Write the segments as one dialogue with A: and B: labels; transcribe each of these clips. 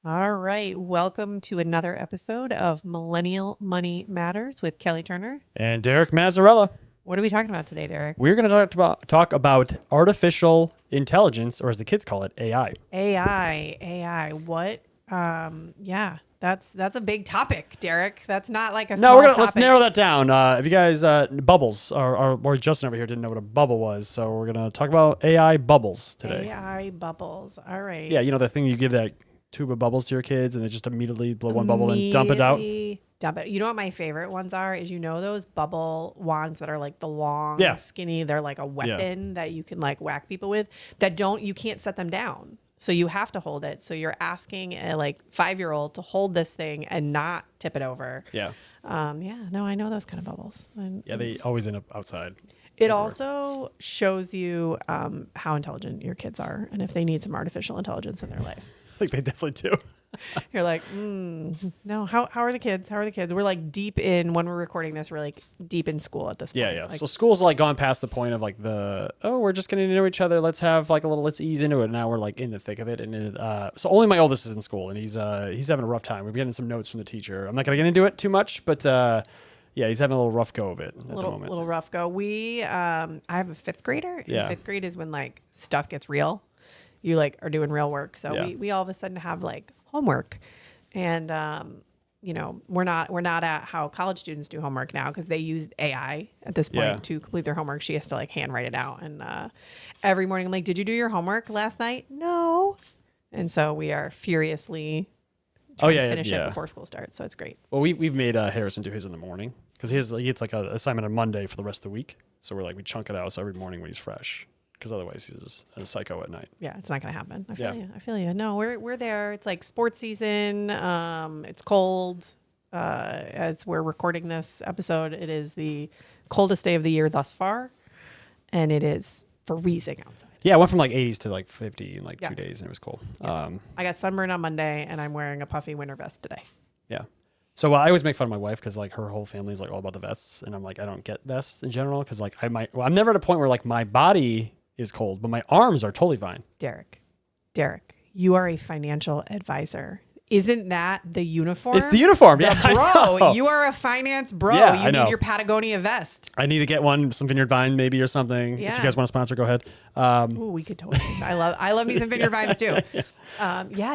A: All right. Welcome to another episode of Millennial Money Matters with Kelly Turner.
B: And Derek Mazzarella.
A: What are we talking about today, Derek?
B: We're going to talk about artificial intelligence, or as the kids call it, AI.
A: AI. What? Yeah, that's a big topic, Derek. That's not like a
B: No,
A: small topic.
B: let's narrow that down. If you guys, bubbles, or Justin over here didn't know what a bubble was, so we're going to talk about AI bubbles today.
A: AI bubbles. All right.
B: Yeah, you know the thing you give that tube of bubbles to your kids and they just immediately blow one bubble and dump it out?
A: Dump it. You know what my favorite ones are? Is those bubble wands that are like the long,
B: Yeah.
A: skinny, they're like a weapon that you can like whack people with you can't set them down. So you have to hold it. So you're asking a like 5-year-old to hold this thing and not tip it over.
B: Yeah.
A: No, I know those kind of bubbles.
B: Yeah, they always end up outside.
A: It also shows you how intelligent your kids are and if they need some artificial intelligence in their life.
B: Like they definitely do.
A: You're like, no, how are the kids? How are the kids? We're like deep in, when we're recording this, we're like deep in school at this point.
B: Yeah.
A: Like,
B: So school's like gone past the point of like we're just getting to know each other. Let's have like let's ease into it. Now we're like in the thick of it. And so only my oldest is in school and he's having a rough time. We're getting some notes from the teacher. I'm not going to get into it too much, but yeah, he's having a little rough go of it at the moment.
A: Little rough go. I have a 5th grader. And 5th grade is when like stuff gets real. You like are doing real work. So we all of a sudden have like homework. And, we're not at how college students do homework now because they use AI at this point to complete their homework. She has to like handwrite it out. And every morning I'm like, did you do your homework last night? No. And so we are furiously trying to finish it before school starts. So it's great.
B: Well, we've made Harrison do his in the morning because he gets like an assignment on Monday for the rest of the week. So we chunk it out so every morning when he's fresh. Because otherwise he's a psycho at night.
A: Yeah, it's not going to happen. I feel you. No, we're there. It's like sports season. It's cold. As we're recording this episode, it is the coldest day of the year thus far, and it is freezing outside.
B: Yeah, it went from like 80s to like 50 in like 2 days, and it was cold.
A: Yeah. I got sunburned on Monday, and I'm wearing a puffy winter vest today.
B: Yeah. So I always make fun of my wife because like her whole family is like all about the vests, and I'm like I don't get vests in general because like I'm never at a point where like my body is cold, but my arms are totally fine.
A: Derek, you are a financial advisor. Isn't that the uniform?
B: It's the uniform, yeah.
A: Bro, you are a finance bro.
B: Yeah,
A: you need your Patagonia vest.
B: I need to get some Vineyard Vine maybe or something.
A: Yeah.
B: If you guys want to sponsor, go ahead.
A: Ooh, we could totally. I love me some Vineyard Vines too.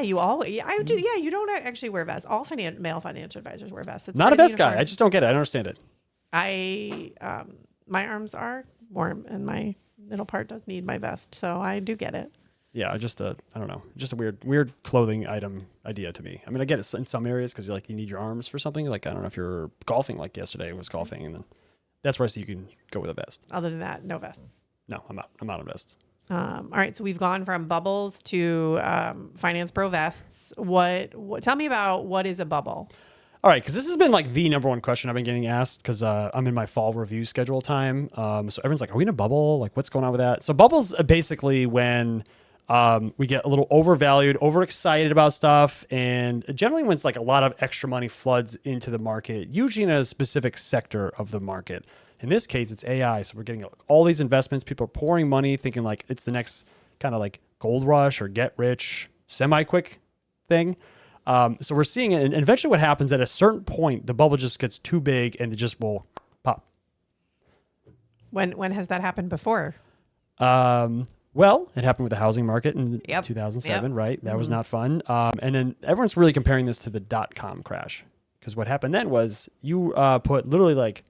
A: You always. You don't actually wear vests. All male financial advisors wear vests. It's
B: not a vest guy. I just don't get it. I don't understand it.
A: My arms are warm and my middle part does need my vest, so I do get it.
B: Yeah, I don't know, just a weird clothing item idea to me. I mean, I get it in some areas because you need your arms for something. Like I don't know if you're golfing, like yesterday I was golfing, and then that's where I see you can go with a vest.
A: Other than that, no vest.
B: No, I'm out of vests.
A: All right, so we've gone from bubbles to Finance Pro vests. What? Tell me about what is a bubble?
B: All right, because this has been like the number one question I've been getting asked because I'm in my fall review schedule time. So everyone's like, are we in a bubble? Like, what's going on with that? So bubbles are basically when we get a little overvalued, overexcited about stuff. And generally when it's like a lot of extra money floods into the market, usually in a specific sector of the market. In this case, it's AI. So we're getting all these investments. People are pouring money thinking like it's the next kind of like gold rush or get rich semi-quick thing. So we're seeing it, and eventually what happens at a certain point, the bubble just gets too big and it just will pop.
A: When has that happened before?
B: Well, it happened with the housing market in 2007, right? That was not fun. And then everyone's really comparing this to the .com crash because what happened then was you put literally like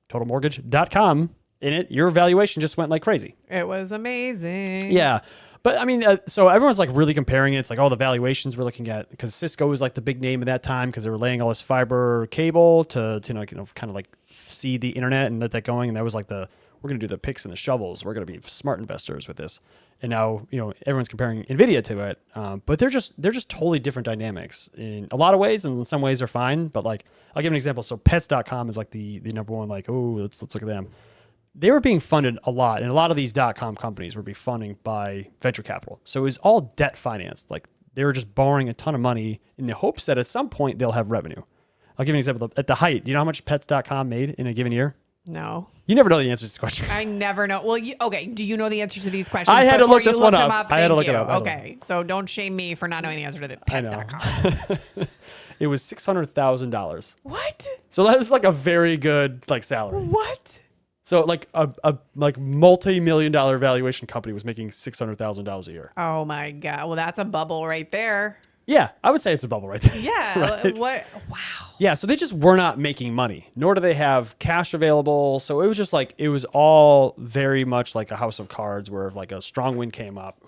B: totalmortgage.com in it. Your valuation just went like crazy.
A: It was amazing.
B: Yeah. But I mean, so everyone's like really comparing it. It's like all the valuations we're looking at because Cisco was like the big name at that time because they were laying all this fiber cable to kind of like see the internet and let that going. And that was like we're going to do the picks and the shovels. We're going to be smart investors with this. And now, everyone's comparing NVIDIA to it. But they're just totally different dynamics in a lot of ways. And in some ways they're fine. But like, I'll give an example. So pets.com is like the number one, like, oh, let's look at them. They were being funded a lot, and a lot of these .com companies were being funded by venture capital. So it was all debt financed. Like they were just borrowing a ton of money in the hopes that at some point they'll have revenue. I'll give you an example. At the height, do you know how much Pets.com made in a given year?
A: No.
B: You never know the answer to this question.
A: I never know. Well, okay. Do you know the answer to these questions?
B: I had to look this one
A: up.
B: up. I had to look it up.
A: Okay. So don't shame me for not knowing the answer to the pets.com.
B: It was $600,000.
A: What?
B: So that was like a very good like salary.
A: What?
B: So like a like multi-million-dollar valuation company was making $600,000 a year.
A: Oh my God. Well, that's a bubble right there.
B: Yeah, I would say it's a bubble right there.
A: Yeah.
B: Right?
A: What? Wow.
B: Yeah, so they just were not making money, nor do they have cash available. So it was just like, it was all very much like a house of cards where if like a strong wind came up,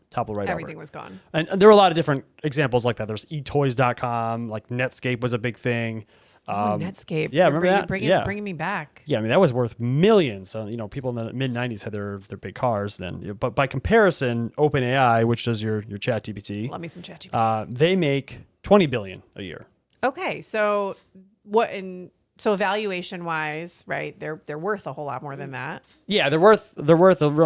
B: toppled right
A: Everything
B: over.
A: was gone.
B: And there were a lot of different examples like that. There's etoys.com, like Netscape was a big thing.
A: Netscape.
B: Yeah, remember that?
A: Bringing me back.
B: Yeah, I mean, that was worth millions. So, people in the mid-90s had their big cars then. But by comparison, OpenAI, which does your ChatGPT.
A: Love me some ChatGPT.
B: They make $20 billion a year.
A: Okay, so valuation wise, right? They're worth a whole lot more than that.
B: Yeah, they're worth the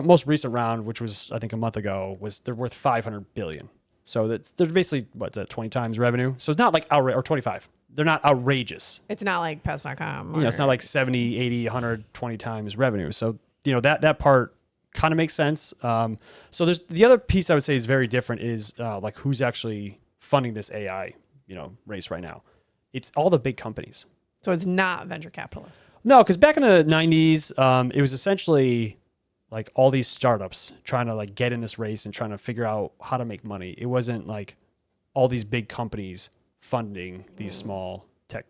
B: most recent round, which was I think a month ago, they're worth $500 billion. So they're basically 20 times revenue. So it's not like or 25. They're not outrageous.
A: It's not like pets.com.
B: It's not like 70, 80, 120 times revenue. So that part kind of makes sense. So there's the other piece I would say is very different is like who's actually funding this AI race right now. It's all the big companies.
A: So it's not venture capitalists.
B: No, because back in the 90s, it was essentially like all these startups trying to like get in this race and trying to figure out how to make money. It wasn't like all these big companies funding these small tech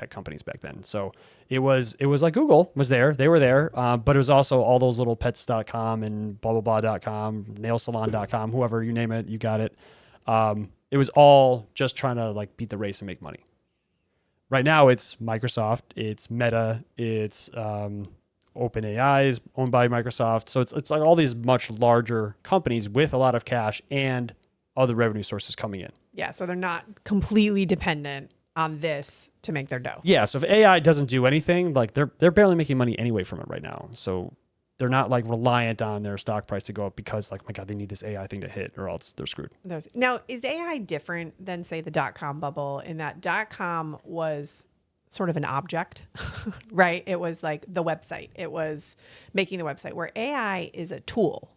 B: companies back then. So it was like Google was there. They were there. But it was also all those little pets.com and blah, blah, blah.com, nailsalon.com, whoever you name it, you got it. It was all just trying to like beat the race and make money. Right now it's Microsoft, it's Meta, it's OpenAI is owned by Microsoft. So it's like all these much larger companies with a lot of cash and other revenue sources coming in.
A: Yeah, so they're not completely dependent on this to make their dough.
B: Yeah, so if AI doesn't do anything, like they're barely making money anyway from it right now. So they're not like reliant on their stock price to go up because like, my God, they need this AI thing to hit or else they're screwed.
A: Now, is AI different than say the .com bubble in that .com was sort of an object, right? It was like the website. It was making the website, where AI is a tool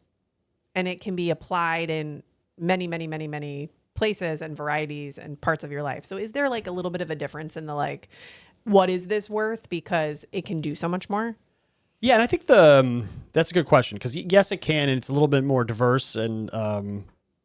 A: and it can be applied in many, many, many, many places and varieties and parts of your life. So is there like a little bit of a difference in the like, what is this worth? Because it can do so much more.
B: Yeah, and I think that's a good question because yes, it can, and it's a little bit more diverse, and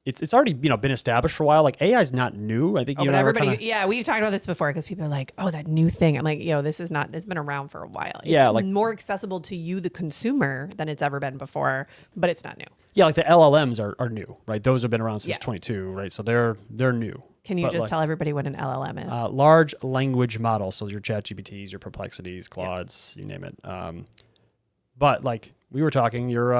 B: it's already been established for a while. Like AI is not new. I think
A: but everybody, we've talked about this before because people are like, oh, that new thing. I'm like, this is not. It's been around for a while. It's like more accessible to you, the consumer, than it's ever been before, but it's not new.
B: Yeah, like the LLMs are new, right? Those have been around since 22, right? So they're new.
A: Can you just tell everybody what an LLM is?
B: Large language model. So your ChatGPTs, your Perplexities, Claudes, you name it. But like we were talking, your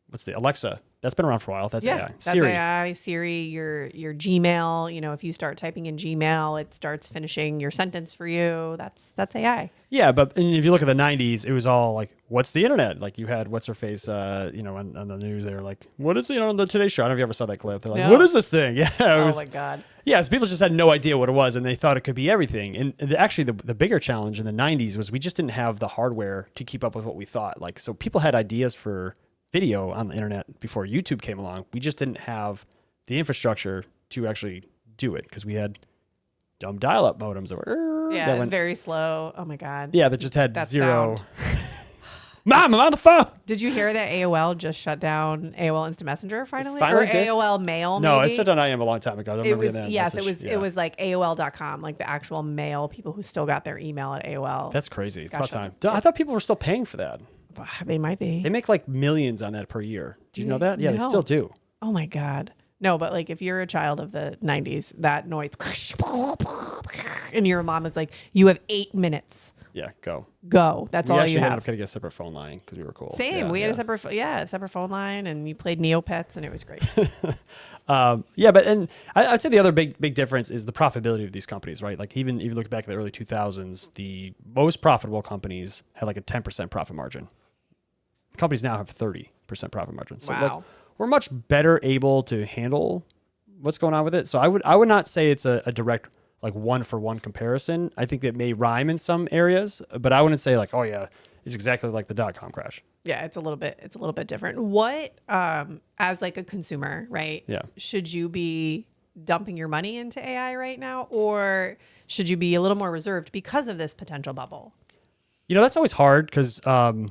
B: what's the Alexa? That's been around for a while. That's AI.
A: That's Siri. AI, Siri, your Gmail. If you start typing in Gmail, it starts finishing your sentence for you. That's AI.
B: Yeah, but if you look at the 90s, it was all like, what's the internet? Like you had what's her face, on the news. They were like, what is on the Today Show? I don't know if you ever saw that clip. They're like, what is this thing? Yeah.
A: My God.
B: Yeah, so people just had no idea what it was, and they thought it could be everything. And actually, the bigger challenge in the 90s was we just didn't have the hardware to keep up with what we thought. Like, so people had ideas for video on the internet before YouTube came along. We just didn't have the infrastructure to actually do it because we had dumb dial-up modems that went
A: very slow. Oh my God.
B: Yeah, that just had that zero.
A: Mom,
B: I'm on the phone.
A: Did you hear that AOL just shut down AOL Instant Messenger finally?
B: Or
A: AOL Mail?
B: No,
A: maybe?
B: it shut down IM a long time ago. I remember that.
A: Yes, it was like AOL.com, like the actual mail. People who still got their email at AOL.
B: That's crazy. It's about time. I thought people were still paying for that.
A: They might be.
B: They make like millions on that per year. Do you know that? Yeah, they still do.
A: Oh my God. No, but like if you're a child of the 90s, that noise, and your mom is like, you have 8 minutes.
B: Yeah, go.
A: That's all you have. We
B: actually ended up getting a separate phone line because we were cool.
A: Same. We had a separate phone line, and you played Neopets, and it was great.
B: But I'd say the other big difference is the profitability of these companies, right? Like even if you look back at the early 2000s, the most profitable companies had like a 10% profit margin. Companies now have 30% profit margin. So like, we're much better able to handle what's going on with it. So I would not say it's a direct like one-for-one comparison. I think it may rhyme in some areas, but I wouldn't say like, oh yeah, it's exactly like the dot-com crash.
A: Yeah, it's a little bit different. What, as like a consumer, right?
B: Yeah.
A: Should you be dumping your money into AI right now, or should you be a little more reserved because of this potential bubble?
B: That's always hard because Alan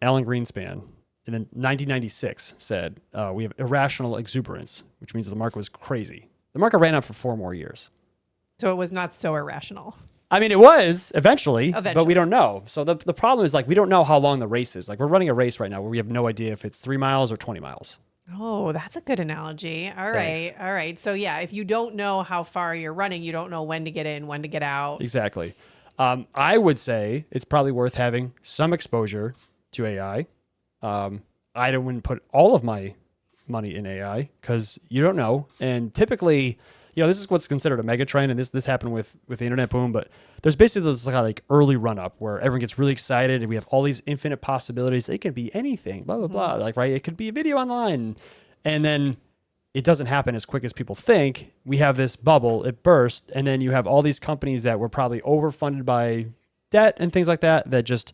B: Greenspan in 1996 said, we have irrational exuberance, which means the market was crazy. The market ran up for 4 more years.
A: So it was not so irrational.
B: I mean, it was eventually, but we don't know. So the problem is like, we don't know how long the race is. Like we're running a race right now where we have no idea if it's 3 miles or 20 miles.
A: Oh, that's a good analogy. All
B: Thanks.
A: right. All right. So yeah, if you don't know how far you're running, you don't know when to get in, when to get out.
B: Exactly. I would say it's probably worth having some exposure to AI. I wouldn't put all of my money in AI because you don't know. And typically, this is what's considered a mega trend, and this happened with the internet boom. But there's basically this like early run up where everyone gets really excited, and we have all these infinite possibilities. It can be anything, blah blah blah. Like right, it could be a video online, and then it doesn't happen as quick as people think. We have this bubble, it burst, and then you have all these companies that were probably overfunded by debt and things like that just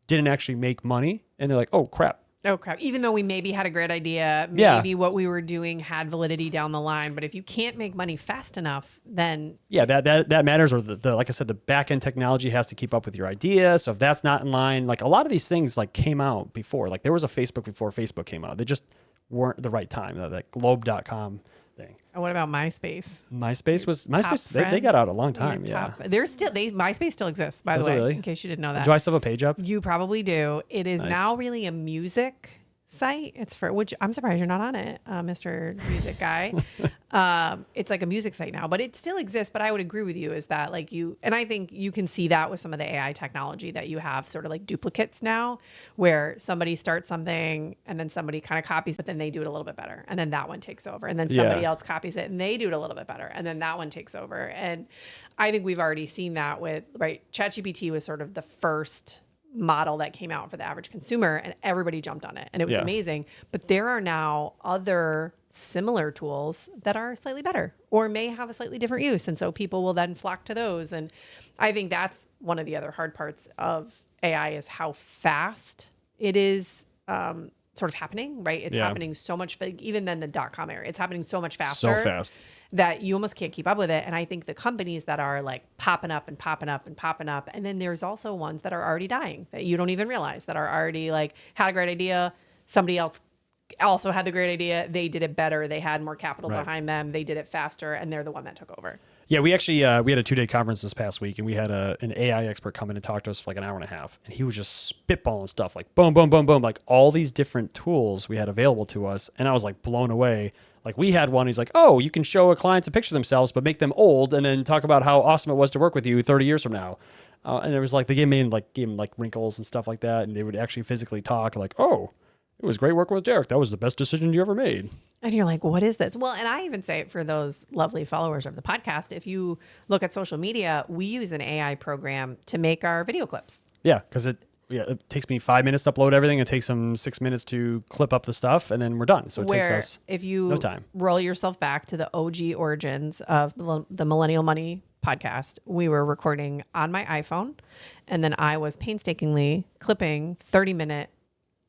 B: didn't actually make money, and they're like, oh crap.
A: Oh crap. Even though we maybe had a great idea, maybe what we were doing had validity down the line, but if you can't make money fast enough, then
B: that matters. Or the like I said, the back end technology has to keep up with your idea. So if that's not in line, like a lot of these things like came out before, like there was a Facebook before Facebook came out. They just weren't the right time. That globe.com thing.
A: And what about MySpace?
B: MySpace. They got out a long time. Yeah.
A: MySpace still exists, by the way,
B: really?
A: in case you didn't know that.
B: Do I still have a page up?
A: You probably do. It is now really a music site. It's for which I'm surprised you're not on it, Mr. Music Guy. It's like a music site now, but it still exists. But I would agree with you is that like and I think you can see that with some of the AI technology that you have sort of like duplicates now, where somebody starts something and then somebody kind of copies, but then they do it a little bit better, and then that one takes over, and then somebody else copies it and they do it a little bit better, and then that one takes over. And I think we've already seen that with ChatGPT was sort of the first model that came out for the average consumer, and everybody jumped on it, and it was amazing. But there are now other similar tools that are slightly better or may have a slightly different use, and so people will then flock to those. And I think that's one of the other hard parts of AI is how fast it is sort of happening, right? It's happening so much, even than the .com era, it's happening so much faster.
B: So fast
A: that you almost can't keep up with it. And I think the companies that are like popping up and popping up and popping up, and then there's also ones that are already dying that you don't even realize, that are already like had a great idea. Somebody else also had the great idea. They did it better. They had more capital behind them. They did it faster, and they're the one that took over.
B: Yeah, we actually we had a 2-day conference this past week, and we had an AI expert come in and talk to us for like an hour and a half, and he was just spitballing stuff like boom, boom, boom, boom, like all these different tools we had available to us, and I was like blown away. Like we had one, he's like, oh, you can show a client to picture themselves, but make them old, and then talk about how awesome it was to work with you 30 years from now. And it was like they gave him like wrinkles and stuff like that, and they would actually physically talk like, oh, it was great working with Derek. That was the best decision you ever made.
A: And you're like, what is this? Well, and I even say it for those lovely followers of the podcast. If you look at social media, we use an AI program to make our video clips.
B: Yeah, because it takes me 5 minutes to upload everything. It takes them 6 minutes to clip up the stuff, and then we're done. So it takes us
A: if you
B: no time.
A: Roll yourself back to the OG origins of the Millennial Money podcast, we were recording on my iPhone, and then I was painstakingly clipping 30-minute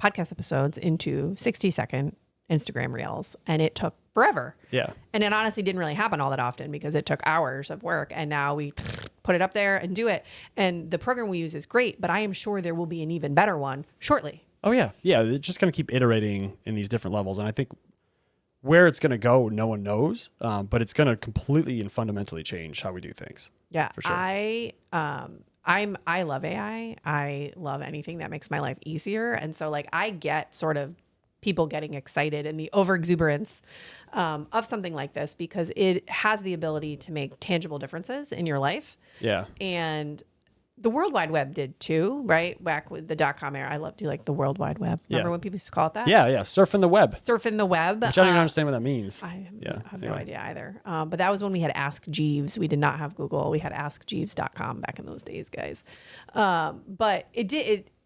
A: podcast episodes into 60-second Instagram reels, and it took forever.
B: Yeah.
A: And it honestly didn't really happen all that often because it took hours of work, and now we put it up there and do it. And the program we use is great, but I am sure there will be an even better one shortly.
B: Oh yeah. Yeah. They're just going to keep iterating in these different levels. And I think where it's going to go, no one knows, but it's going to completely and fundamentally change how we do things.
A: Yeah.
B: For sure.
A: I love AI. I love anything that makes my life easier. And so like I get sort of people getting excited and the overexuberance of something like this because it has the ability to make tangible differences in your life.
B: Yeah.
A: And the World Wide Web did too, right? Back with the .com era. I loved like the World Wide Web. Remember when people used to call it that?
B: Yeah, yeah. Surfing the web.
A: Surfing the web.
B: Which I don't even understand what that means.
A: I have no idea either. But that was when we had Ask Jeeves. We did not have Google. We had AskJeeves.com back in those days, guys. But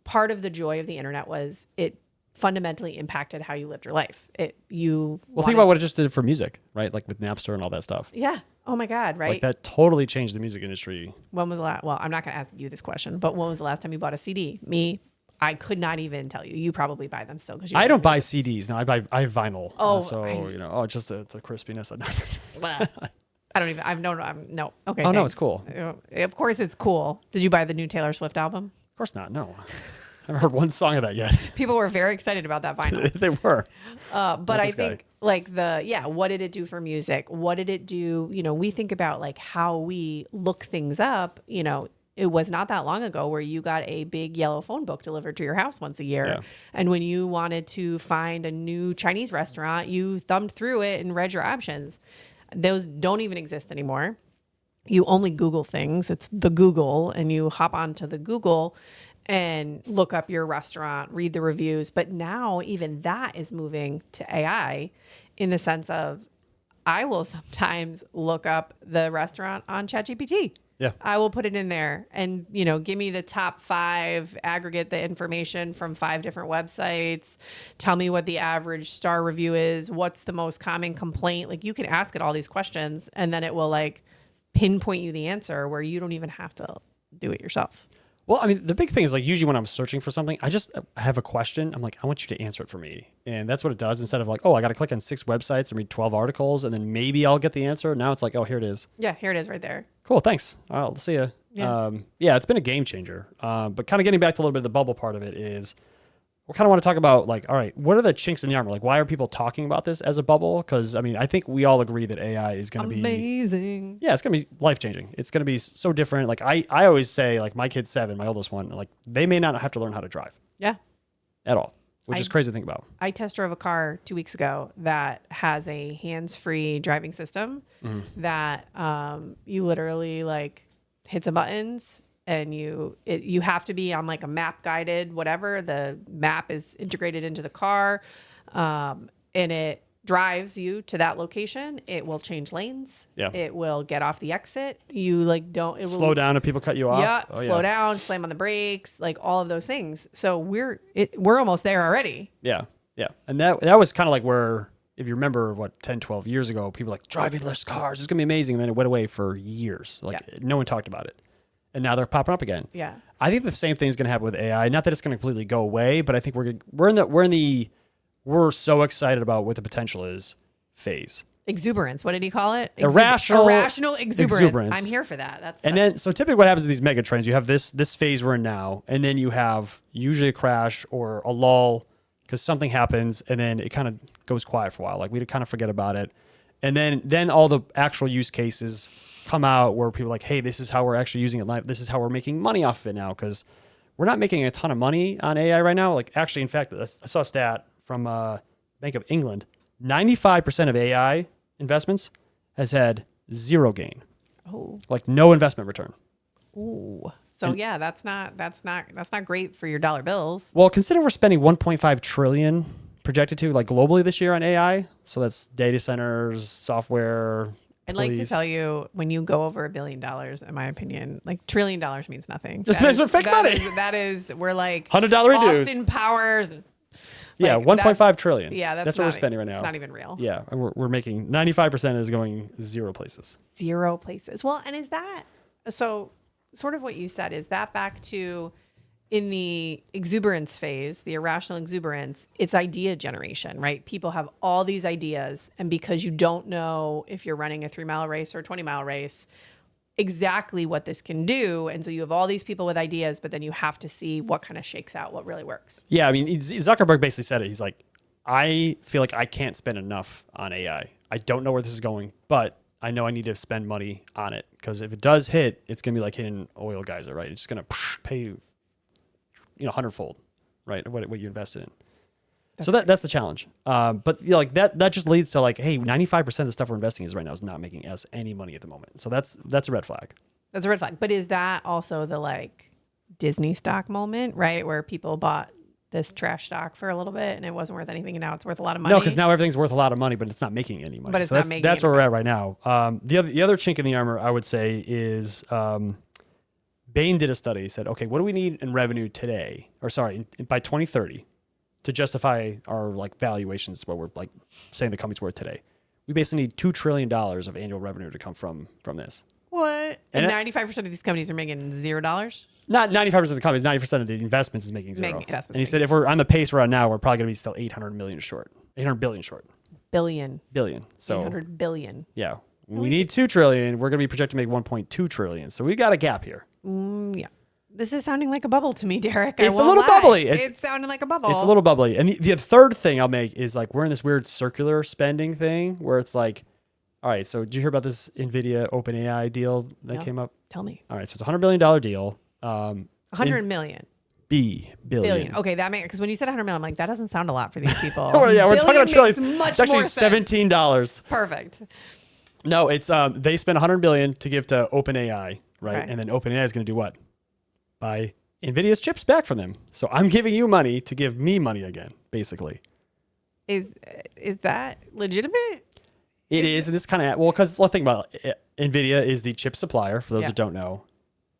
A: part of the joy of the internet was it fundamentally impacted how you lived your life.
B: Think about what it just did for music, right? Like with Napster and all that stuff.
A: Yeah. Oh my God. Right.
B: Like that totally changed the music industry.
A: When was the last? Well, I'm not going to ask you this question, but when was the last time you bought a CD? Me, I could not even tell you. You probably buy them still because
B: I don't buy CDs. No, I have vinyl.
A: Oh,
B: just the crispiness.
A: I don't even. No. Okay.
B: Oh
A: thanks.
B: no, it's cool.
A: Of course, it's cool. Did you buy the new Taylor Swift album?
B: Of course not. No, I haven't heard one song of that yet.
A: People were very excited about that vinyl.
B: They were.
A: But I think what did it do for music? What did it do? We think about like how we look things up. It was not that long ago where you got a big yellow phone book delivered to your house once a year. Yeah. And when you wanted to find a new Chinese restaurant, you thumbed through it and read your options. Those don't even exist anymore. You only Google things. It's the Google, and you hop onto the Google and look up your restaurant, read the reviews. But now even that is moving to AI in the sense of I will sometimes look up the restaurant on ChatGPT.
B: Yeah.
A: I will put it in there and, give me the top 5, aggregate the information from 5 different websites, tell me what the average star review is, what's the most common complaint. Like you can ask it all these questions and then it will like pinpoint you the answer where you don't even have to do it yourself.
B: Well, I mean, the big thing is like usually when I'm searching for something, I just have a question. I'm like, I want you to answer it for me. And that's what it does. Instead of like, oh, I got to click on 6 websites and read 12 articles and then maybe I'll get the answer. Now it's like, oh, here it is.
A: Yeah, here it is right there.
B: Cool. Thanks. All right, I'll see you.
A: Yeah.
B: It's been a game changer. But kind of getting back to a little bit of the bubble part of it is we kind of want to talk about like, all right, what are the chinks in the armor? Like, why are people talking about this as a bubble? Because I mean, I think we all agree that AI is going to be
A: amazing.
B: Yeah, it's going to be life changing. It's going to be so different. Like I always say, like my kid's 7, my oldest one, like they may not have to learn how to drive.
A: Yeah.
B: At all, which is crazy to think about.
A: I test drove a car 2 weeks ago that has a hands-free driving system that you literally like hit some buttons. And you have to be on like a map guided, whatever. The map is integrated into the car, and it drives you to that location. It will change lanes. Yeah. It will get off the exit. You like don't it
B: slow down if people cut you off.
A: Yeah. Slow down, slam on the brakes, like all of those things. So we're almost there already.
B: Yeah. Yeah. And that was kind of like where, if you remember 10, 12 years ago, people were like driverless cars, it's gonna be amazing. And then it went away for years. Like no one talked about it. And now they're popping up again.
A: Yeah.
B: I think the same thing is going to happen with AI. Not that it's going to completely go away, but I think we're so excited about what the potential is phase.
A: Exuberance. What did he call it?
B: Irrational
A: exuberance. I'm here for that.
B: So typically what happens in these mega trends, you have this phase we're in now, and then you have usually a crash or a lull because something happens, and then it kind of goes quiet for a while. Like we kind of forget about it. And then all the actual use cases come out where people are like, hey, this is how we're actually using it live. This is how we're making money off of it now, because we're not making a ton of money on AI right now. Like actually, in fact, I saw a stat from Bank of England. 95% of AI investments has had zero gain.
A: Oh.
B: Like no investment return.
A: Ooh. So that's not great for your dollar bills.
B: Well, consider we're spending 1.5 trillion projected to like globally this year on AI. So that's data centers, software.
A: I'd like to tell you, when you go over $1 billion, in my opinion, like $1 trillion means nothing.
B: Just means fake money.
A: We're like
B: $100 reduce.
A: Austin Powers.
B: Yeah, 1.5 trillion.
A: Yeah,
B: that's what we're spending right now.
A: It's not even real.
B: Yeah, we're making 95% is going 0 places.
A: 0 places. Well, and is that so? Sort of what you said, is that back to in the exuberance phase, the irrational exuberance, it's idea generation, right? People have all these ideas, and because you don't know if you're running a 3-mile race or a 20-mile race, exactly what this can do. And so you have all these people with ideas, but then you have to see what kind of shakes out, what really works.
B: Yeah, I mean, Zuckerberg basically said it. He's like, I feel like I can't spend enough on AI. I don't know where this is going, but I know I need to spend money on it, because if it does hit, it's going to be like hitting an oil geyser, right? It's going to pay you, 100-fold, right? What you invested in. That's the challenge. But like that just leads to like, hey, 95% of the stuff we're investing in right now is not making us any money at the moment. So that's a red flag.
A: That's a red flag. But is that also the like Disney stock moment, right? Where people bought this trash stock for a little bit and it wasn't worth anything, and now it's worth a lot of money?
B: No, because now everything's worth a lot of money, but it's not making any money.
A: But it's not making
B: that's where we're at right now. The other chink in the armor, I would say, is Bain did a study. He said, okay, what do we need in revenue today? Or sorry, by 2030? to justify our like valuations, what we're like saying the company's worth today. We basically need $2 trillion of annual revenue to come from this.
A: What? And 95% of these companies are making $0?
B: Not 95% of the companies, 90% of the investments is making zero. And he said if we're on the pace we're on now, we're probably going to be still 800 billion short. Billion. So
A: 800 billion.
B: Yeah. We need 2 trillion. We're going to be projected to make 1.2 trillion. So we got a gap here.
A: Yeah. This is sounding like a bubble to me, Derek.
B: It's a little bubbly.
A: It's sounding like a bubble.
B: It's a little bubbly. And the third thing I'll make is like we're in this weird circular spending thing where it's like, all right, so did you hear about this NVIDIA OpenAI deal that came up?
A: Tell me.
B: All right, so it's a $100 billion deal.
A: 100 million.
B: Billion.
A: Okay, that makes, because when you said 100 million, I'm like, that doesn't sound a lot for these people.
B: Well, yeah, we're talking about trillions.
A: It's
B: actually $17.
A: Perfect.
B: No, it's they spent $100 billion to give to OpenAI, right?
A: Okay.
B: And then OpenAI is going to do what? Buy NVIDIA's chips back from them. So I'm giving you money to give me money again, basically.
A: Is that legitimate?
B: It is, and this kind of because let's think about it. NVIDIA is the chip supplier. For those that don't know,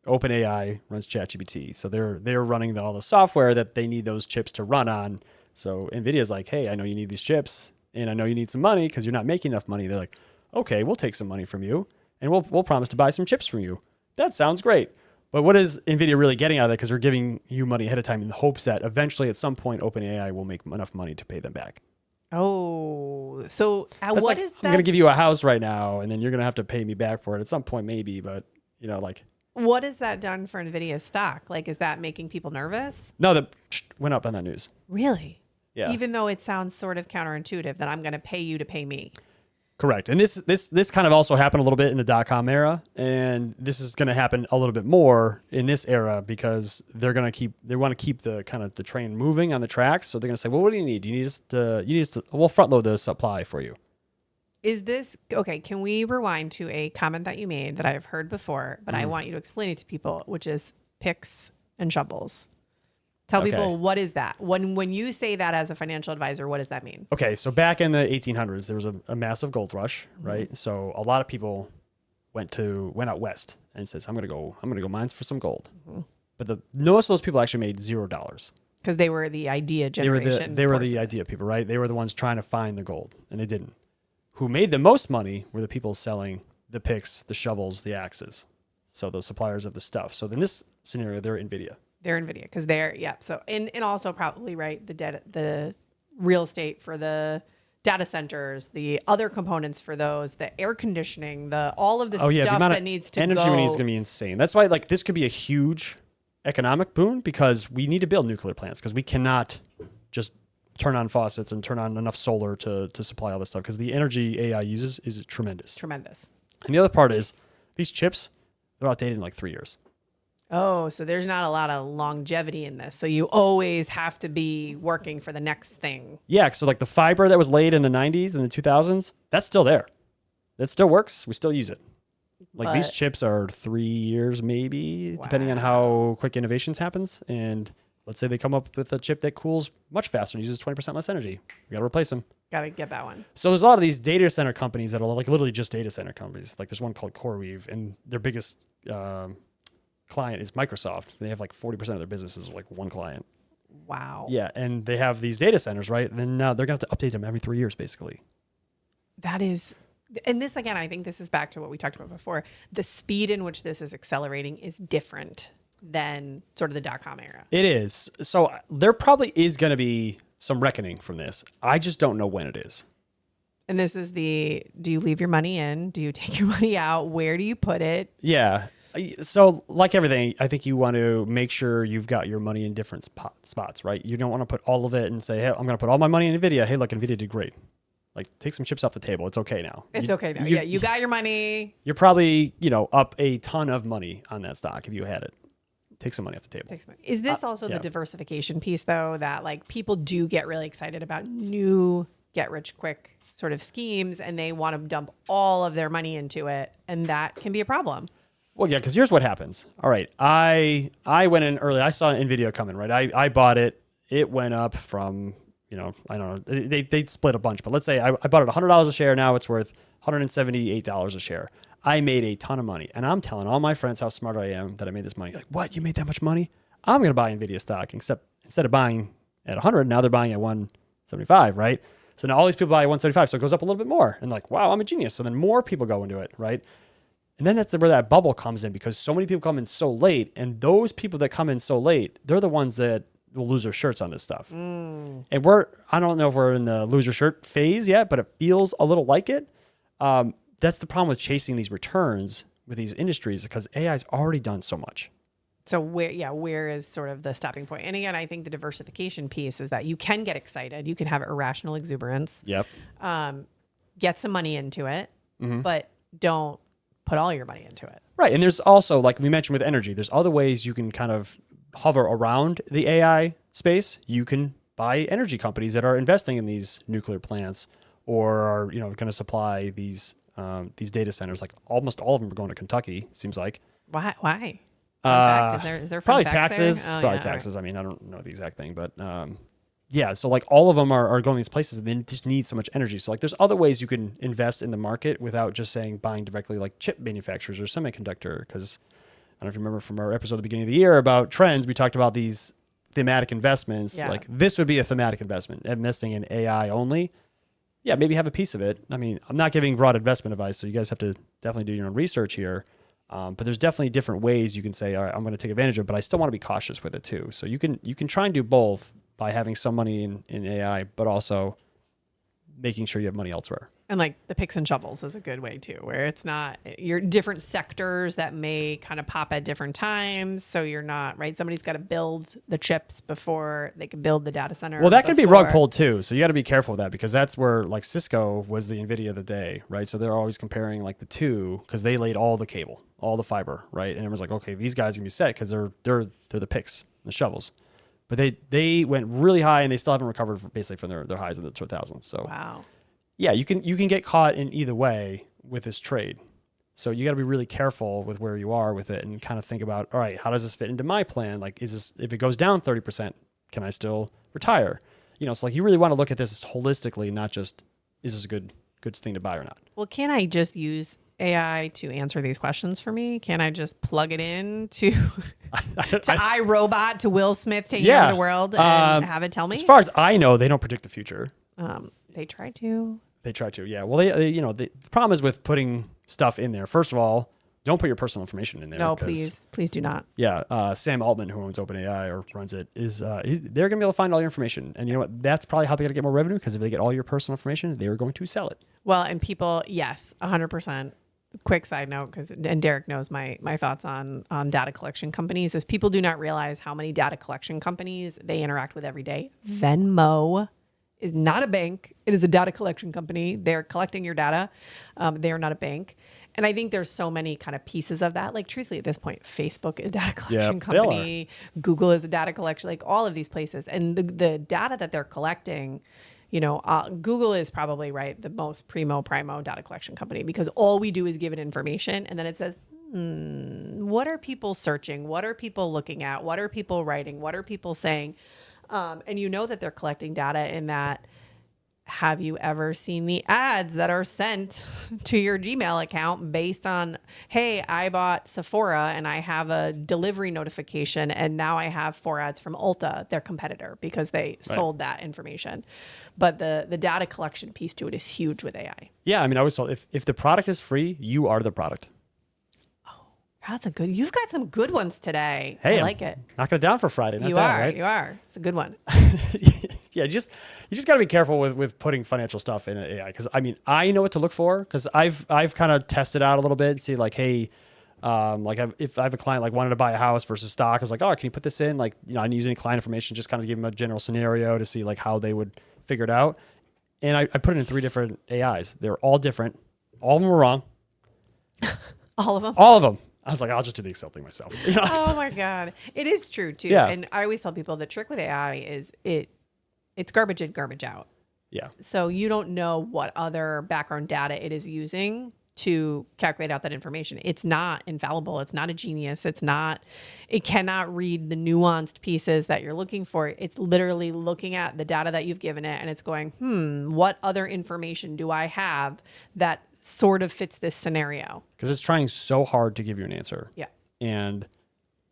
B: OpenAI runs ChatGPT, so they're running all the software that they need those chips to run on. So NVIDIA's like, hey, I know you need these chips, and I know you need some money because you're not making enough money. They're like, okay, we'll take some money from you, and we'll promise to buy some chips from you. That sounds great. But what is NVIDIA really getting out of that? Because they're giving you money ahead of time in the hopes that eventually at some point OpenAI will make enough money to pay them back.
A: Oh, so what
B: like,
A: is that?
B: I'm going to give you a house right now, and then you're going to have to pay me back for it at some point maybe, but like.
A: What has that done for NVIDIA's stock? Like, is that making people nervous?
B: No, that went up on that news.
A: Really?
B: Yeah.
A: Even though it sounds sort of counterintuitive that I'm going to pay you to pay me.
B: Correct. And this kind of also happened a little bit in the .com era, and this is going to happen a little bit more in this era because they want to keep the kind of the train moving on the tracks. So they're going to say, well, what do you need? You need us to we'll front load the supply for you.
A: Is this okay? Can we rewind to a comment that you made that I've heard before, but I want you to explain it to people, which is picks and shovels. Tell people, what is that? When you say that as a financial advisor, what does that mean?
B: Okay, so back in the 1800s, there was a massive gold rush, right? So a lot of people went out west and says, I'm gonna go mines for some gold. But most of those people actually made $0
A: because they were the idea generation.
B: They were the idea people, right? They were the ones trying to find the gold, and they didn't. Who made the most money were the people selling the picks, the shovels, the axes. So the suppliers of the stuff. So in this scenario, they're NVIDIA.
A: They're NVIDIA because they're So and also probably right the real estate for the data centers, the other components for those, the air conditioning, all of the stuff that needs to
B: energy we need is going to be insane. That's why like this could be a huge economic boon because we need to build nuclear plants because we cannot just turn on faucets and turn on enough solar to supply all this stuff because the energy AI uses is tremendous.
A: Tremendous.
B: And the other part is these chips, they're outdated in like 3 years.
A: Oh, so there's not a lot of longevity in this. So you always have to be working for the next thing.
B: Yeah. So like the fiber that was laid in the 90s and the 2000s, that's still there. That still works. We still use it. Like these chips are 3 years, maybe, depending on how quick innovations happens. And let's say they come up with a chip that cools much faster and uses 20% less energy. We got to replace them.
A: Got to get that one.
B: So there's a lot of these data center companies that are like literally just data center companies. Like there's one called CoreWeave, and their biggest client is Microsoft. They have like 40% of their business is like one client.
A: Wow.
B: Yeah, and they have these data centers, right? And then now they're going to have to update them every 3 years, basically.
A: That is, and this again, I think this is back to what we talked about before. The speed in which this is accelerating is different than sort of the .com era.
B: It is. So there probably is going to be some reckoning from this. I just don't know when it is.
A: And this is do you leave your money in? Do you take your money out? Where do you put it?
B: Yeah. So like everything, I think you want to make sure you've got your money in different spots, right? You don't want to put all of it and say, hey, I'm going to put all my money in NVIDIA. Hey, look, NVIDIA did great. Like take some chips off the table. It's okay now.
A: It's okay now. You got your money.
B: You're probably, up a ton of money on that stock if you had it. Take some money off the table.
A: Is this also the diversification piece though, that like people do get really excited about new get rich quick sort of schemes and they want to dump all of their money into it, and that can be a problem.
B: Well, yeah, because here's what happens. All right, I went in early. I saw NVIDIA coming, right? I bought it. It went up from, I don't know. They split a bunch, but let's say I bought it $100 a share. Now it's worth $178 a share. I made a ton of money, and I'm telling all my friends how smart I am that I made this money. Like, what? You made that much money? I'm going to buy NVIDIA stock, except instead of buying at 100. Now they're buying at 175, right? So now all these people buy at 175. So it goes up a little bit more. And like, wow, I'm a genius. So then more people go into it, right? And then that's where that bubble comes in, because so many people come in so late. And those people that come in so late, they're the ones that will lose their shirts on this stuff. And I don't know if we're in the lose your shirt phase yet, but it feels a little like it. That's the problem with chasing these returns with these industries, because AI's already done so much.
A: So where is sort of the stopping point? And again, I think the diversification piece is that you can get excited. You can have irrational exuberance.
B: Yep.
A: Get some money into it, but don't put all your money into it.
B: Right. And there's also, like we mentioned with energy, there's other ways you can kind of hover around the AI space. You can buy energy companies that are investing in these nuclear plants or are, going to supply these data centers. Like almost all of them are going to Kentucky, it seems like.
A: Why? Is there
B: probably taxes?
A: Oh,
B: probably taxes. Right. I mean, I don't know the exact thing, but yeah. So like all of them are going to these places, and they just need so much energy. So like there's other ways you can invest in the market without just saying buying directly like chip manufacturers or semiconductor. Because I don't know if you remember from our episode at the beginning of the year about trends, we talked about these thematic investments. Yeah. Like this would be a thematic investment, investing in AI only. Yeah, maybe have a piece of it. I mean, I'm not giving broad investment advice, so you guys have to definitely do your own research here. But there's definitely different ways you can say, all right, I'm going to take advantage of it, but I still want to be cautious with it too. So you can try and do both by having some money in AI, but also making sure you have money elsewhere.
A: And like the picks and shovels is a good way too, where it's not your different sectors that may kind of pop at different times. So you're not, right? Somebody's got to build the chips before they can build the data center.
B: Well, that can be rug pulled too. So you got to be careful with that, because that's where like Cisco was the NVIDIA of the day, right? So they're always comparing like the two, because they laid all the cable, all the fiber, right? And everyone's like, okay, these guys can be set because they're the picks, the shovels. But they went really high, and they still haven't recovered basically from their highs in the 2000s. So
A: wow.
B: Yeah, you can get caught in either way with this trade. So you got to be really careful with where you are with it and kind of think about, all right, how does this fit into my plan? Like, if it goes down 30%, can I still retire? So like you really want to look at this holistically, not just, is this a good thing to buy or not?
A: Well, can I just use AI to answer these questions for me? Can I just plug it in to iRobot, to Will Smith taking over the world and have it tell me?
B: As far as I know, they don't predict the future.
A: They try to.
B: Yeah. Well, the problem is with putting stuff in there. First of all, don't put your personal information in there.
A: No, please do not.
B: Yeah. Sam Altman, who owns OpenAI or runs it, is they're going to be able to find all your information. And you know what? That's probably how they got to get more revenue, because if they get all your personal information, they are going to sell it.
A: Well, and people, yes, 100%. Quick side note, and Derek knows my thoughts on data collection companies, is people do not realize how many data collection companies they interact with every day. Venmo is not a bank. It is a data collection company. They're collecting your data. They are not a bank. And I think there's so many kind of pieces of that. Like truthfully, at this point, Facebook is a data collection company. Google is a data collection, like all of these places. And the data that they're collecting, Google is probably the most primo data collection company, because all we do is give it information. And then it says, what are people searching? What are people looking at? What are people writing? What are people saying? And that they're collecting data in that. Have you ever seen the ads that are sent to your Gmail account based on, hey, I bought Sephora and I have a delivery notification, and now I have 4 ads from Ulta, their competitor, because they sold that information. But the data collection piece to it is huge with AI.
B: Yeah, I mean, I always thought if the product is free, you are the product.
A: That's you've got some good ones today.
B: Hey,
A: I like it.
B: Knocking it down for Friday.
A: You are. It's a good one.
B: Yeah, you just got to be careful with putting financial stuff in AI, because I mean, I know what to look for, because I've kind of tested out a little bit and see like, hey, if I have a client like wanted to buy a house versus stock, I was like, oh, can you put this in? Like, I'm using client information, just kind of give them a general scenario to see like how they would figure it out. And I put it in 3 different AIs. They were all different. All of them were wrong.
A: All of them?
B: All of them. I was like, I'll just do the Excel thing myself.
A: Oh my God. It is true too.
B: Yeah.
A: And I always tell people the trick with AI is it's garbage in, garbage out.
B: Yeah.
A: So you don't know what other background data it is using to calculate out that information. It's not infallible. It's not a genius. It cannot read the nuanced pieces that you're looking for. It's literally looking at the data that you've given it, and it's going, what other information do I have that sort of fits this scenario?
B: Because it's trying so hard to give you an answer.
A: Yeah.
B: And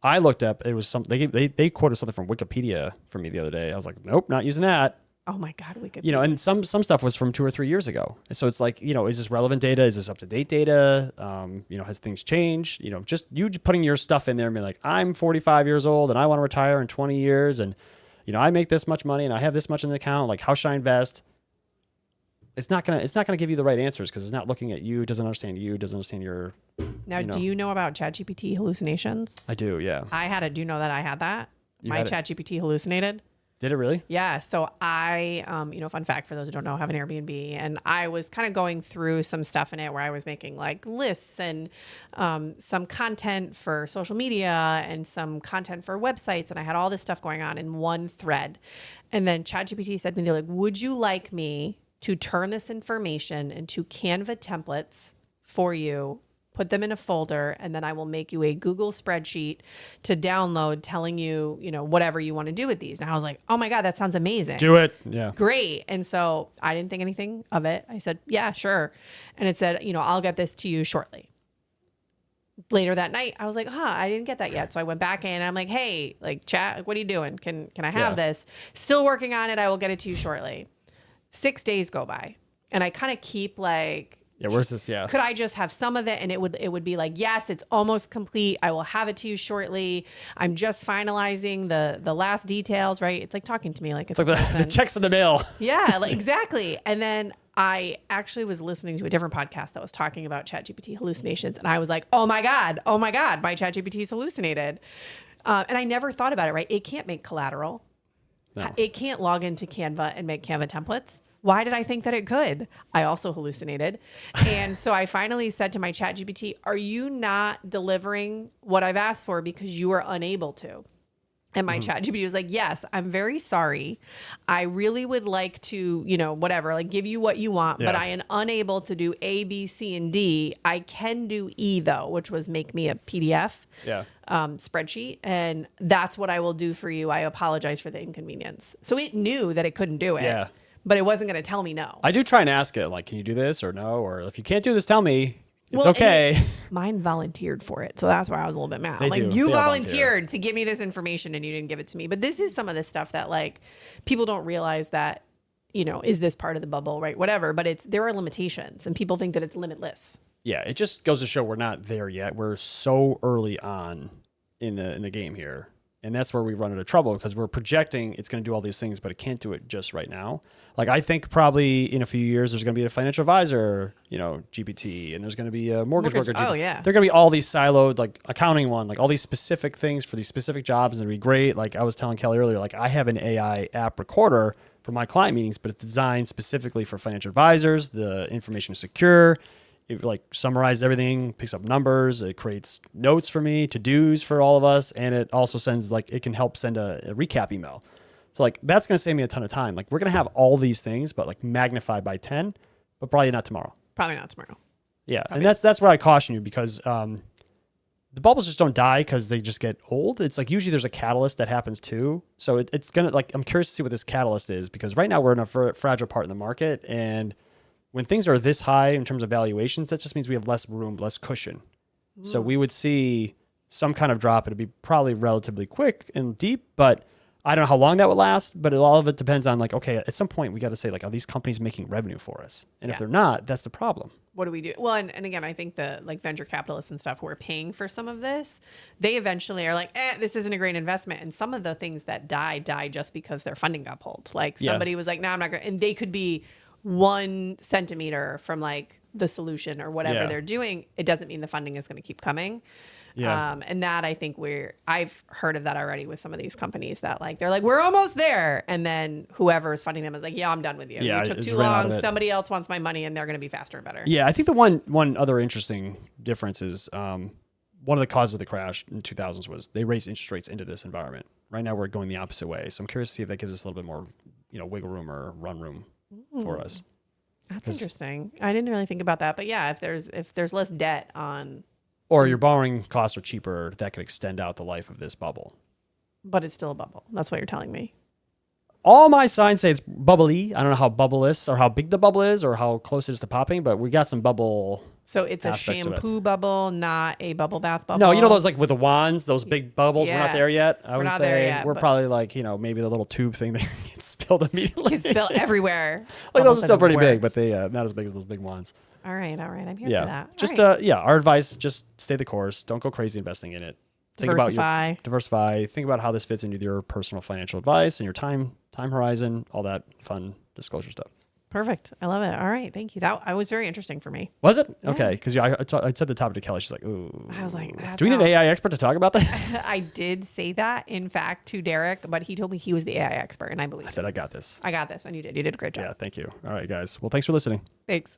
B: I looked up, it was something, they quoted something from Wikipedia for me the other day. I was like, nope, not using that.
A: Oh my God, Wikipedia.
B: You know, and some stuff was from 2 or 3 years ago. And so it's like, you know, is this relevant data? Is this up-to-date data? You know, has things changed? You know, just you putting your stuff in there and being like, I'm 45 years old and I want to retire in 20 years. And, you know, I make this much money and I have this much in the account. Like, how should I invest? It's not gonna give you the right answers because it's not looking at you, doesn't understand you, doesn't understand your.
A: Now, do you know about ChatGPT hallucinations?
B: I do, yeah.
A: Do you know that I had that? My ChatGPT hallucinated.
B: Did it really?
A: Yeah. So I, you know, fun fact for those who don't know, have an Airbnb, and I was kind of going through some stuff in it where I was making like lists and some content for social media and some content for websites, and I had all this stuff going on in one thread. And then ChatGPT said to me, they're like, "Would you like me to turn this information into Canva templates for you, put them in a folder, and then I will make you a Google spreadsheet to download telling you, you know, whatever you want to do with these." And I was like, oh my God, that sounds amazing.
B: Do it. Yeah.
A: Great. And so I didn't think anything of it. I said, yeah, sure. And it said, you know, I'll get this to you shortly. Later that night, I was like, I didn't get that yet. So I went back in and I'm like, hey, like, chat, what are you doing? Can I have this? Still working on it. I will get it to you shortly. 6 days go by and I kind of keep like,
B: yeah, where's this? Yeah.
A: could I just have some of it? And it would be like, yes, it's almost complete. I will have it to you shortly. I'm just finalizing the last details, right? It's like talking to me like it's
B: like the checks in the mail.
A: Yeah, like, exactly. And then I actually was listening to a different podcast that was talking about ChatGPT hallucinations. And I was like, oh my God, my ChatGPT's hallucinated. And I never thought about it, right? It can't make collateral. No. It can't log into Canva and make Canva templates. Why did I think that it could? I also hallucinated. And so I finally said to my ChatGPT, are you not delivering what I've asked for because you are unable to? And my ChatGPT was like, yes, I'm very sorry. I really would like to, you know, whatever, like give you what you want, but I am unable to do A, B, C, and D. I can do E though, which was make me a PDF spreadsheet. And that's what I will do for you. I apologize for the inconvenience. So it knew that it couldn't do it, but it wasn't going to tell me no.
B: I do try and ask it, like, can you do this or no? Or if you can't do this, tell me. It's okay.
A: Mine volunteered for it. So that's why I was a little bit mad. You volunteered to give me this information and you didn't give it to me. But this is some of the stuff that like people don't realize that, you know, is this part of the bubble, right? Whatever. But there are limitations and people think that it's limitless.
B: Yeah. It just goes to show we're not there yet. We're so early on in the game here. And that's where we run into trouble because we're projecting it's going to do all these things, but it can't do it just right now. Like I think probably in a few years, there's going to be a financial advisor, you know, GPT, and there's going to be a mortgage broker.
A: Oh, yeah.
B: There are going to be all these siloed, like accounting one, like all these specific things for these specific jobs. And it'd be great. Like I was telling Kelly earlier, like I have an AI app recorder for my client meetings, but it's designed specifically for financial advisors. The information is secure. It like summarizes everything, picks up numbers. It creates notes for me, to-dos for all of us. And it also sends like, it can help send a recap email. So like, that's going to save me a ton of time. Like we're going to have all these things, but like magnified by 10, but probably not tomorrow.
A: Probably not tomorrow.
B: Yeah. Probably. And that's where I caution you because the bubbles just don't die because they just get old. It's like usually there's a catalyst that happens too. So it's going to like, I'm curious to see what this catalyst is because right now we're in a fragile part in the market. And when things are this high in terms of valuations, that just means we have less room, less cushion. So we would see some kind of drop. It'd be probably relatively quick and deep, but I don't know how long that would last, but all of it depends on like, okay, at some point we got to say like, are these companies making revenue for us? And if they're not, that's the problem.
A: What do we do? Well, and again, I think the like venture capitalists and stuff who are paying for some of this, they eventually are like, this isn't a great investment. And some of the things that die just because their funding got pulled. Like somebody was like, no, I'm not going to, and they could be 1 centimeter from like the solution or whatever they're doing. It doesn't mean the funding is going to keep coming. And that I think I've heard of that already with some of these companies that like, they're like, we're almost there. And then whoever is funding them is like, yeah, I'm done with you. You took too long. Somebody else wants my money and they're going to be faster and better.
B: Yeah. I think the one other interesting difference is one of the causes of the crash in 2000s was they raised interest rates into this environment. Right now we're going the opposite way. So I'm curious to see if that gives us a little bit more, you know, wiggle room or run room for us.
A: That's interesting. I didn't really think about that, but yeah, if there's less debt on,
B: or your borrowing costs are cheaper, that could extend out the life of this bubble.
A: But it's still a bubble. That's what you're telling me.
B: All my signs say it's bubbly. I don't know how bubbleless or how big the bubble is or how close it is to popping, but we got some bubble
A: So it's a
B: aspects to it.
A: shampoo bubble, not a bubble bath bubble.
B: No, you know those like with the wands, those big bubbles. We're not
A: Yeah.
B: there yet. I
A: We're
B: would
A: not
B: say
A: there yet,
B: we're
A: but-
B: probably like, you know, maybe the little tube thing that gets spilled immediately.
A: It's still everywhere.
B: Like those are still pretty big,
A: works.
B: but they not as big as those big wands.
A: All right. I'm here
B: Yeah.
A: for that.
B: Just
A: All right.
B: yeah, our advice, just stay the course. Don't go crazy investing in it.
A: Diversify.
B: Diversify. Think about how this fits into your personal financial advice and your time horizon, all that fun disclosure stuff.
A: Perfect. I love it. All right. Thank you. That was very interesting for me.
B: Was it? Okay. Because I said the topic to Kelly. She's like, ooh.
A: I was like,
B: do we need an AI expert to talk about that?
A: I did say that, in fact, to Derek, but he told me he was the AI expert, and I believe
B: I said, I got this.
A: I got this, and you did. You did a great job.
B: Yeah. Thank you. All right, guys. Well, thanks for listening.
A: Thanks.